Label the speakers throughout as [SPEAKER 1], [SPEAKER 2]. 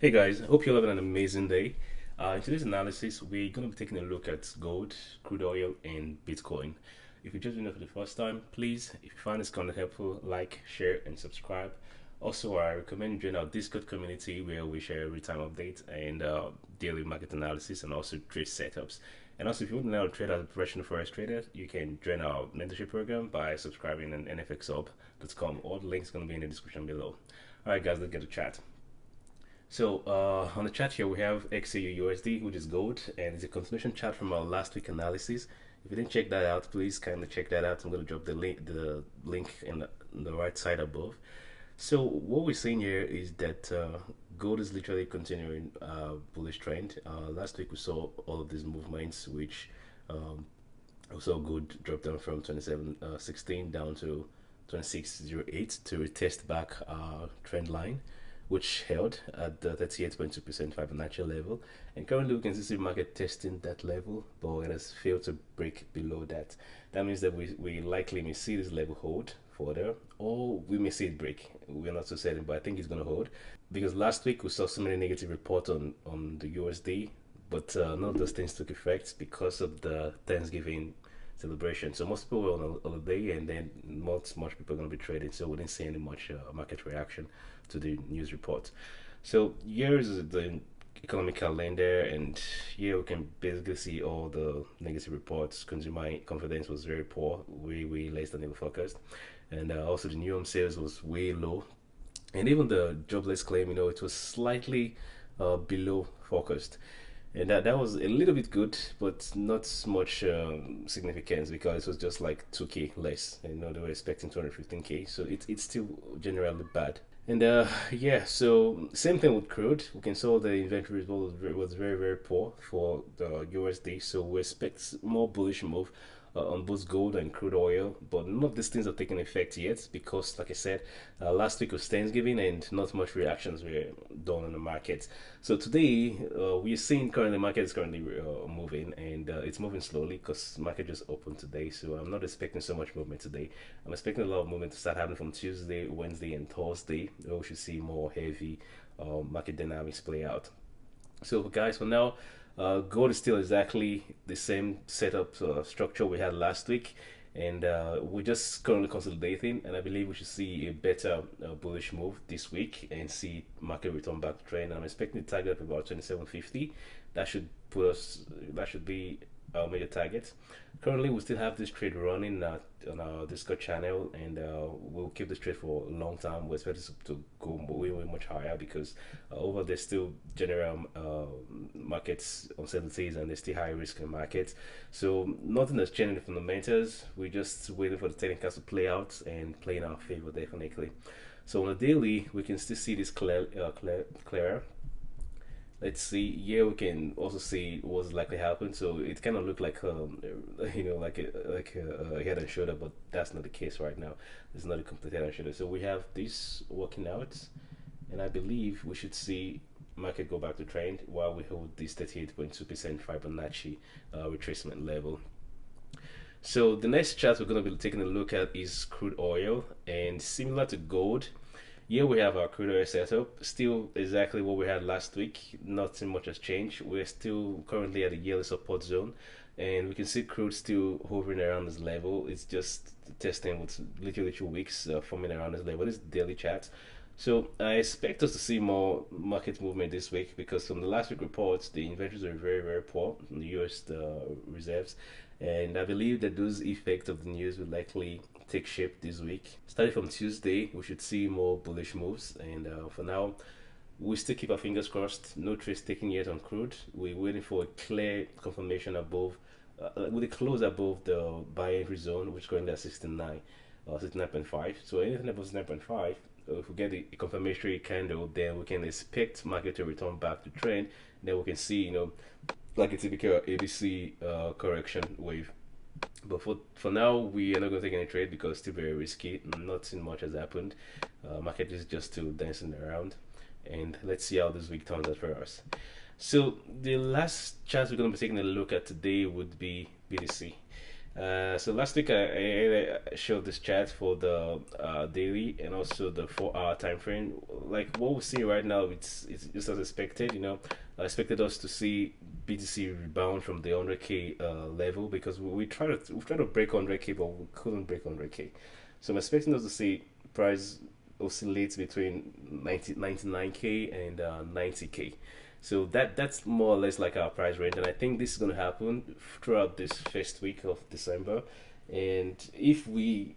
[SPEAKER 1] Hey guys, hope you're having an amazing day. In today's analysis, we're going to be taking a look at gold, crude oil, and Bitcoin. If you're just doing it for the first time, please, if you find this content helpful, like, share, and subscribe. Also, I recommend you join our Discord community where we share real-time updates and daily market analysis and also trade setups. And also, if you want to learn how to trade as a professional forex trader, you can join our mentorship program by subscribing on nfxhub.com. All the links are going to be in the description below. All right, guys, let's get to chat. So on the chart here we have XAU-USD, which is gold, and it's a continuation chart from our last week analysis. If you didn't check that out, please kindly check that out. I'm going to drop the link in the right side above. So what we're seeing here is that gold is literally continuing bullish trend. Last week we saw all of these movements, which we saw gold drop down from 27.16 down to 26.08 to retest back trend line, which held at the 38.2% Fibonacci level. And currently we can see the market testing that level, but it has failed to break below that. That means that we likely may see this level hold further, or we may see it break. We're not so certain, but I think it's going to hold, because last week we saw so many negative reports on the USD, but none of those things took effect because of the Thanksgiving celebration. So most people were on a holiday, and then not much people are going to be trading, so we didn't see any much market reaction to the news report. So here is the economic calendar, and here we can basically see all the negative reports. Consumer confidence was very poor, way less than they were forecast, and also the new home sales was way low, and even the jobless claim, it was slightly below forecast. And that was a little bit good, but not much significance, because it was just like 2k less. They were expecting 215k, so it's still generally bad. And yeah, so same thing with crude. We can see the inventory was very poor for the USD. So we expect more bullish move on both gold and crude oil, but none of these things are taking effect yet, because, like I said, last week was Thanksgiving and not much reactions were done on the market. So today we're seeing currently market is currently moving, and it's moving slowly because market just opened today. So I'm not expecting so much movement today. I'm expecting a lot of movement to start happening from Tuesday, Wednesday, and Thursday. We should see more heavy market dynamics play out. So guys, for now, gold is still exactly the same setup structure we had last week, and we're just currently consolidating, and I believe we should see a better bullish move this week and see market return back to trend. I'm expecting the target of about 2750. That should put us, that should be our major target. Currently we still have this trade running on our Discord channel, and we'll keep this trade for a long time. We expect it to go way much higher, because over there's still general markets uncertainties, and there's still high risk in markets. So nothing has changed in the fundamentals. We're just waiting for the technicals to play out and play in our favor, definitely. So on a daily we can still see this clearer. Let's see here, we can also see what's likely happen. So it kind of looked like like a head and shoulder, but that's not the case right now. It's not a complete head and shoulder. So we have this working out, and I believe we should see market go back to trend while we hold this 38.2% Fibonacci retracement level. So the next chart we're going to be taking a look at is crude oil, and similar to gold, here we have our crude oil setup, still exactly what we had last week. Nothing much has changed. We're still currently at the yearly support zone, and we can see crude still hovering around this level. It's just testing with literally 2 weeks forming around this level. This is the daily chart. So I expect us to see more market movement this week, because from the last week reports, the inventories are very poor in the US reserves, and I believe that those effects of the news will likely take shape this week. Starting from Tuesday, we should see more bullish moves, and for now, we still keep our fingers crossed. No trades taken yet on crude. We're waiting for a clear confirmation above, with a close above the buy entry zone, which is currently at 69, 69.5. So anything above 69.5, if we get a confirmatory candle, then we can expect market to return back to trend. Then we can see, like a typical ABC correction wave. But for now, we are not going to take any trade, because it's still very risky. Nothing much has happened. Market is just still dancing around, and let's see how this week turns out for us. So the last chart we're going to be taking a look at today would be BTC. So last week I showed this chart for the daily and also the 4 hour time frame. Like what we're seeing right now, it's just as expected. I expected us to see BTC rebound from the 100k level because we tried to break 100k, but we couldn't break 100k. So I'm expecting us to see price oscillates between 99k and 90k. So that's more or less like our price range, and I think this is going to happen throughout this first week of December. And if we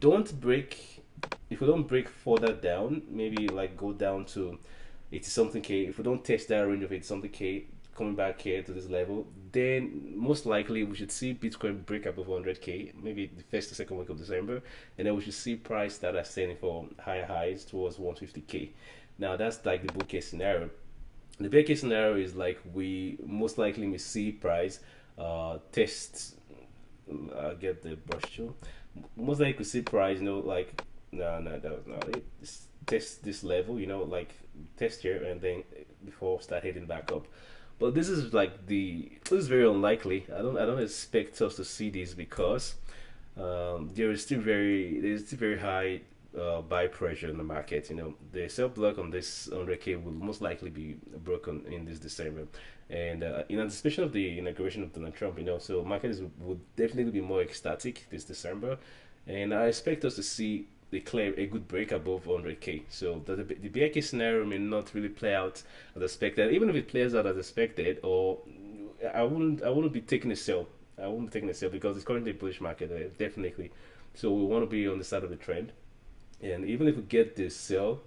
[SPEAKER 1] don't break, if we don't break further down, maybe like go down to 80 something k. If we don't test that range of 80 something k, coming back here to this level, then most likely we should see Bitcoin break above 100k, maybe the first or second week of December, and then we should see price start ascending for higher highs towards 150k. Now that's like the bull case scenario. The bear case scenario is like we most likely may see price test. Get the brush tool. Most likely see price. Like no, that was not it. Test this level. Like test here and then before start heading back up. But this is very unlikely. I don't expect us to see this because there is still very high buy pressure in the market. The sell block on this 100k will most likely be broken in this December, and in anticipation of the inauguration of Donald Trump. So markets would definitely be more ecstatic this December, and I expect us to see declare a good break above 100k. So the bear case scenario may not really play out as expected. Even if it plays out as expected, or I wouldn't be taking a sell. I won't be taking a sell because it's currently a bullish market, definitely. So we want to be on the side of the trend. And even if we get the sell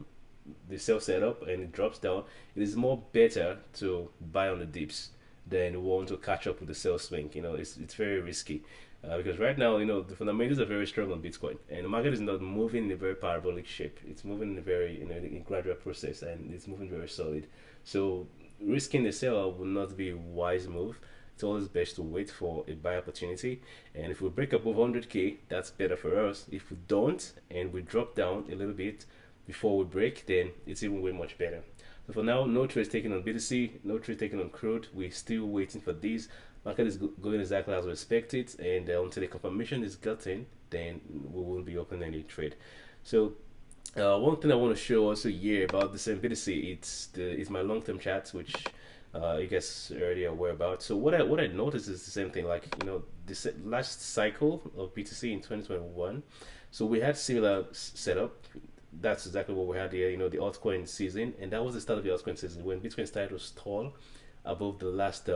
[SPEAKER 1] set up and it drops down, it is more better to buy on the dips than want to catch up with the sell swing. It's very risky. Because right now, the fundamentals are very strong on Bitcoin, and the market is not moving in a very parabolic shape. It's moving in a very, in gradual process, and it's moving very solid. So risking the sell will not be a wise move. It's always best to wait for a buy opportunity, and if we break above 100k, that's better for us. If we don't and we drop down a little bit before we break, then it's even way much better. So for now, no trades taken on BTC, no trade taken on Crude. We're still waiting for these. Market is going exactly as we expected, and until the confirmation is gotten, then we won't be opening any trade. So one thing I want to show also here about the same BTC, it's my long-term chart, which you guys already aware about. So what I noticed is the same thing. Like this last cycle of BTC in 2021, so we had similar setup. That's exactly what we had here. The altcoin season, and that was the start of the altcoin season when Bitcoin started to stall above the last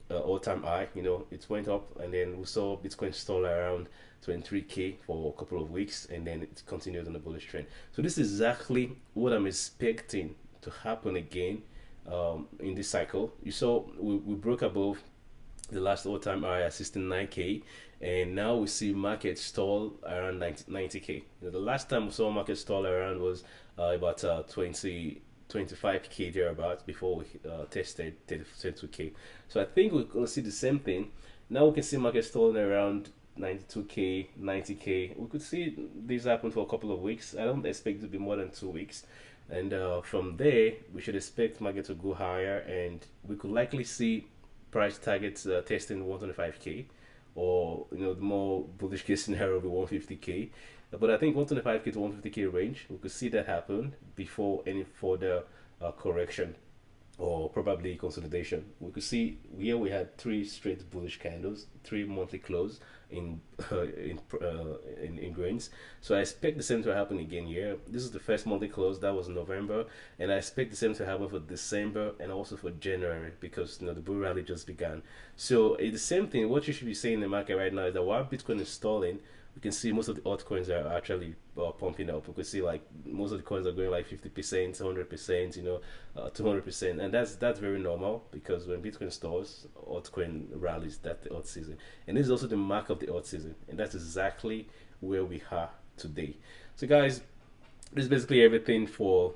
[SPEAKER 1] all-time high. It went up, and then we saw Bitcoin stall around 23k for a couple of weeks, and then it continued on a bullish trend. So this is exactly what I'm expecting to happen again in this cycle. You saw we broke above the last all-time high at 69k, and now we see market stall around 90k. The last time we saw market stall around was about 25k thereabouts before we tested 32k. So I think we're gonna see the same thing. Now we can see market stalling around 92k, 90k. We could see this happen for a couple of weeks. I don't expect it to be more than 2 weeks, and from there we should expect market to go higher, and we could likely see price targets testing 125k, or the more bullish case scenario will be 150k. But I think 125k to 150k range, we could see that happen before any further correction or probably consolidation. We could see here we had 3 straight bullish candles, 3 monthly close in in grains. So I expect the same to happen again here. This is the first monthly close, that was November, and I expect the same to happen for December and also for January, because the bull rally just began. So it's the same thing. What you should be seeing in the market right now is that while Bitcoin is stalling, we can see most of the altcoins are actually pumping up. We can see like most of the coins are going like 50%, 100%, 200%, and that's very normal, because when Bitcoin stalls, altcoin rallies. That's the alt season, and this is also the mark of the alt season, and that's exactly where we are today. So guys, this is basically everything for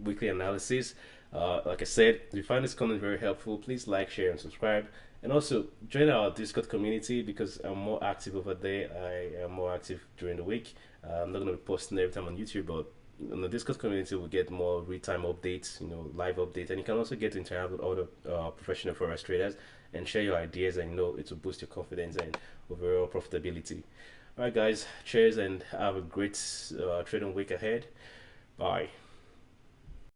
[SPEAKER 1] weekly analysis. Like I said, if you find this content very helpful, please like, share, and subscribe. And also join our Discord community, because I'm more active over there. I am more active during the week. I'm not going to be posting every time on YouTube, but in the Discord community, we get more real-time updates, live updates, and you can also get to interact with other professional forex traders and share your ideas, and it will boost your confidence and overall profitability. All right, guys, cheers, and have a great trading week ahead. Bye.